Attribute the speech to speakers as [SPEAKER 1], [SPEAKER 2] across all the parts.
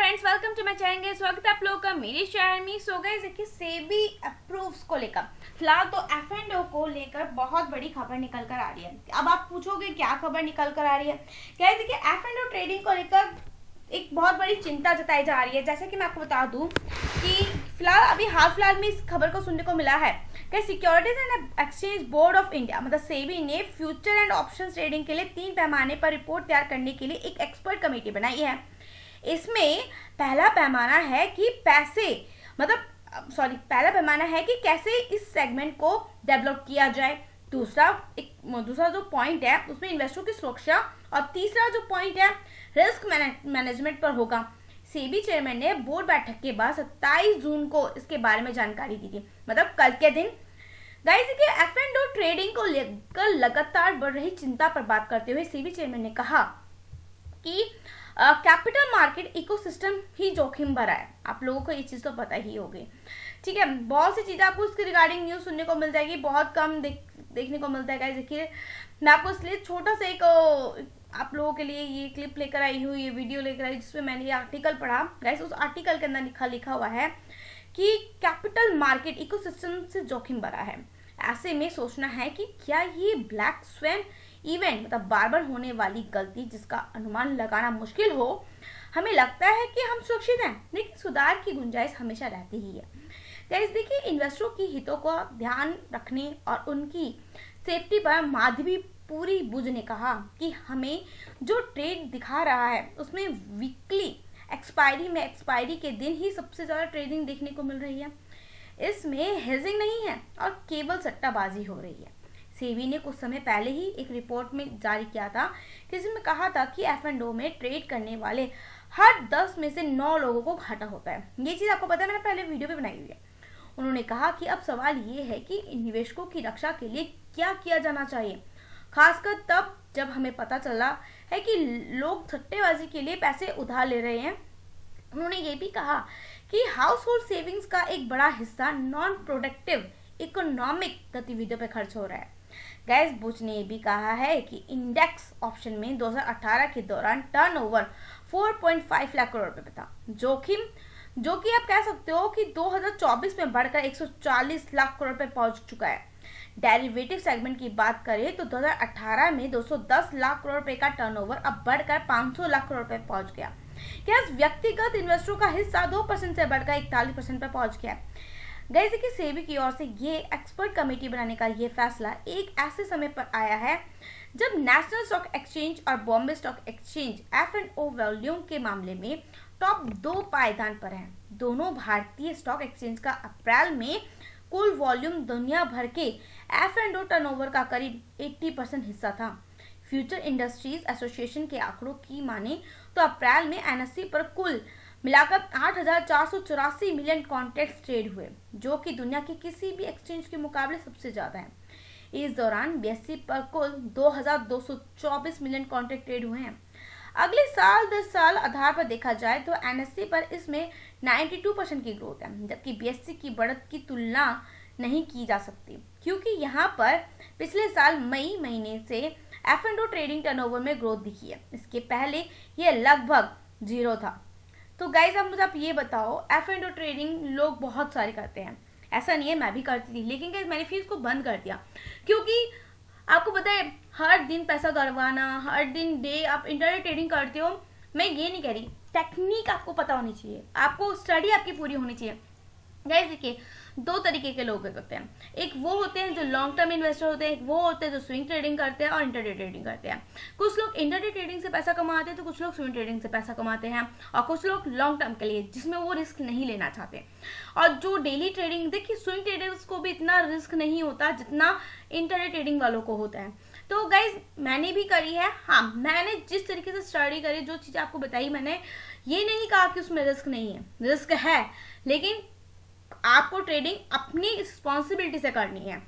[SPEAKER 1] Friends, welcome to my channel. स्वागत है आप लोगों का मेरे चैनल में। सो गाइस, देखिए सेबी अप्रूव्स को लेकर फिलहाल तो F&O को लेकर बहुत बड़ी खबर निकल कर आ रही है। अब आप पूछोगे क्या खबर निकल कर आ रही है। गाइस देखिए, F&O ट्रेडिंग को लेकर एक बहुत बड़ी चिंता जताई जा रही है। जैसे कि मैं आपको बता दूं कि फिलहाल हाल फिलहाल में इस खबर को सुनने को मिला है कि securities and exchange board of India मतलब सेबी ने फ्यूचर एंड ऑप्शंस ट्रेडिंग के लिए 3 पैमाने पर रिपोर्ट तैयार करने के लिए एक एक्सपर्ट कमेटी बनाई है। इसमें पहला पैमाना है कि पहला पैमाना है कि कैसे इस सेगमेंट को डेवलप किया जाए। दूसरा जो पॉइंट है उसमें इन्वेस्टरों की सुरक्षा, और तीसरा जो पॉइंट है रिस्क मैनेजमेंट पर होगा। सेबी चेयरमैन ने बोर्ड बैठक के बाद 27 जून को इसके बारे में जानकारी दी थी, मतलब कल के दिन। गाइस देखिए, F&O ट्रेडिंग को लेकर लगातार बढ़ रही चिंता पर बात करते हुए सेबी चेयरमैन ने कहा कि कैपिटल मार्केट इकोसिस्टम ही जोखिम भरा है। आप लोगों को ये चीज़ तो पता ही होगी, ठीक है। बहुत सी चीज़ें आपको इसके रिगार्डिंग न्यूज़ सुनने को मिल जाएगी, बहुत कम देखने को मिलता है। गाइस देखिए, मैं आपको इसलिए छोटा सा एक आप लोगों के लिए ये क्लिप लेकर आई हूँ, ये वीडियो लेकर आई जिसमें मैंने ये आर्टिकल पढ़ा। गाइस उस आर्टिकल के अंदर लिखा हुआ है कि कैपिटल मार्केट इकोसिस्टम से जोखिम भरा है। ऐसे में सोचना है कि क्या ये ब्लैक स्वैन इवेंट मतलब बार बार होने वाली गलती जिसका अनुमान लगाना मुश्किल हो। हमें लगता है कि हम सुरक्षित हैं, लेकिन सुधार की गुंजाइश हमेशा रहती ही है। गाइस देखिए, इन्वेस्टरों की हितों को ध्यान रखने और उनकी सेफ्टी पर माधवी पूरी बुझ ने कहा कि हमें जो ट्रेड दिखा रहा है उसमें वीकली एक्सपायरी के दिन ही सबसे ज़्यादा ट्रेडिंग देखने को मिल रही है। इसमें हेजिंग नहीं है और केवल सट्टाबाजी हो रही है। सेबी ने कुछ समय पहले ही एक रिपोर्ट में जारी किया था जिसमें कहा था कि F&O में ट्रेड करने वाले हर 10 में से 9 लोगों को घाटा होता है। ये चीज़ आपको पता है, मैंने पहले वीडियो भी बनाई हुई है। उन्होंने कहा कि अब सवाल ये है कि निवेशकों की रक्षा के लिए क्या किया जाना चाहिए, खासकर तब जब हमें पता चला है कि लोग सट्टेबाजी के लिए पैसे उधार ले रहे हैं। उन्होंने ये भी कहा कि हाउस होल्ड सेविंग्स का एक बड़ा हिस्सा नॉन प्रोडक्टिव इकोनॉमिक गतिविधियों पर खर्च हो रहा है। गाइस बुच ने भी कहा है कि इंडेक्स ऑप्शन में 2018 के दौरान टर्नओवर 4.5 लाख करोड़ रुपए था, जोखिम जो कि आप कह सकते हो कि 2024 में बढ़कर 140 लाख करोड़ रुपए पहुंच चुका है। डेरिवेटिव सेगमेंट की बात करें तो 2018 में 210 लाख करोड़ रुपए का टर्नओवर अब बढ़कर 500 लाख करोड़ रुपए पहुंच गया। क्या व्यक्तिगत इन्वेस्टरों का हिस्सा 2% से बढ़कर 41% पर पहुंच गया। गाइस देखिए, सेबी की ओर से ये एक्सपर्ट कमेटी बनाने का ये फैसला एक ऐसे समय पर आया है जब नेशनल स्टॉक एक्सचेंज और Bombay stock exchange F&O volume के मामले में टॉप 2 पायदान पर हैं। दोनों भारतीय स्टॉक एक्सचेंज का अप्रैल में कुल वॉल्यूम दुनिया भर के F&O टर्नओवर का करीब 80% हिस्सा था। फ्यूचर इंडस्ट्रीज एसोसिएशन के आंकड़ों की माने तो अप्रैल में NSE पर कुल मिलाकर 8,484 मिलियन कॉन्ट्रैक्ट्स ट्रेड हुए, जो कि दुनिया के किसी भी एक्सचेंज के मुकाबले सबसे ज्यादा है। इस दौरान BSE पर कुल 2,224 मिलियन कॉन्ट्रैक्ट ट्रेड हुए हैं। अगले साल 10 साल आधार पर देखा जाए तो NSE पर इसमें 92% की ग्रोथ है, जबकि BSE की बढ़त की तुलना नहीं की जा सकती क्योंकि यहाँ पर पिछले साल मई महीने से F&O ट्रेडिंग टर्नओवर में ग्रोथ दिखी है। इसके पहले यह लगभग 0 था। तो गाइज अब मुझे आप ये बताओ, F&O ट्रेडिंग लोग बहुत सारे करते हैं, ऐसा नहीं है, मैं भी करती थी, लेकिन गाइज मैंने फिर इसको बंद कर दिया क्योंकि आपको पता है हर दिन पैसा गड़वाना, हर दिन डे आप इंटरनेट ट्रेडिंग करते हो। मैं ये नहीं कह रही, टेक्निक आपको पता होनी चाहिए, आपको स्टडी आपकी पूरी होनी चाहिए। गाइस देखिए, 2 तरीके के लोग होते हैं। एक वो होते हैं जो लॉन्ग टर्म इन्वेस्टर होते हैं, एक वो होते हैं जो स्विंग ट्रेडिंग करते हैं और इंटरडे ट्रेडिंग करते हैं। कुछ लोग इंटरडे ट्रेडिंग से पैसा कमाते हैं तो कुछ लोग स्विंग ट्रेडिंग से पैसा कमाते हैं, और कुछ लोग लॉन्ग टर्म के लिए जिसमें वो रिस्क नहीं लेना चाहते। और जो डेली ट्रेडिंग, देखिए स्विंग ट्रेडर्स को भी इतना रिस्क नहीं होता जितना इंटरडे ट्रेडिंग वालों को होता है। तो गाइज मैंने भी करी है, हाँ मैंने जिस तरीके से स्टडी करी, जो चीज़ आपको बताई, मैंने ये नहीं कहा कि उसमें रिस्क नहीं है, रिस्क है, लेकिन आपको ट्रेडिंग अपनी रिस्पॉन्सिबिलिटी से करनी है।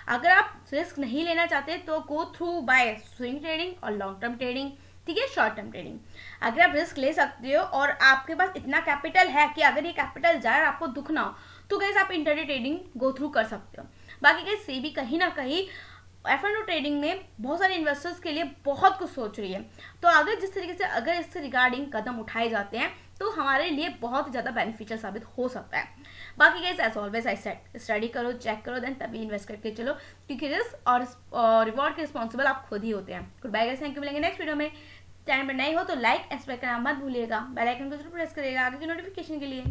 [SPEAKER 1] अगर आप रिस्क नहीं लेना चाहते तो go through by swing trading और लॉन्ग टर्म ट्रेडिंग, ठीक है, शॉर्ट टर्म ट्रेडिंग। अगर आप रिस्क ले सकते हो और आपके पास इतना कैपिटल है कि अगर ये कैपिटल जाए और आपको दुख ना हो तो गाइस आप इंटरडे ट्रेडिंग गो थ्रू कर सकते हो। बाकी गाइस सेबी कहीं ना कहीं F&O ट्रेडिंग में बहुत सारे इन्वेस्टर्स के लिए बहुत कुछ सोच रही है। तो अगर जिस तरीके से अगर इससे रिगार्डिंग कदम उठाए जाते हैं तो हमारे लिए बहुत ज़्यादा बेनिफिशियल साबित हो सकता है। बाकी guys as always I said, study करो, चेक करो, देन तभी इन्वेस्ट करके चलो, क्योंकि रिस्क और रिवॉर्ड के रिस्पॉन्सिबल आप खुद ही होते हैं। Good bye guys, thank you, मिलेंगे नेक्स्ट वीडियो में। चैनल पर नए हो तो लाइक एंड सब्सक्राइब करना मत भूलिएगा, बेल आइकन को जरूर प्रेस करिएगा आगे की नोटिफिकेशन के लिए।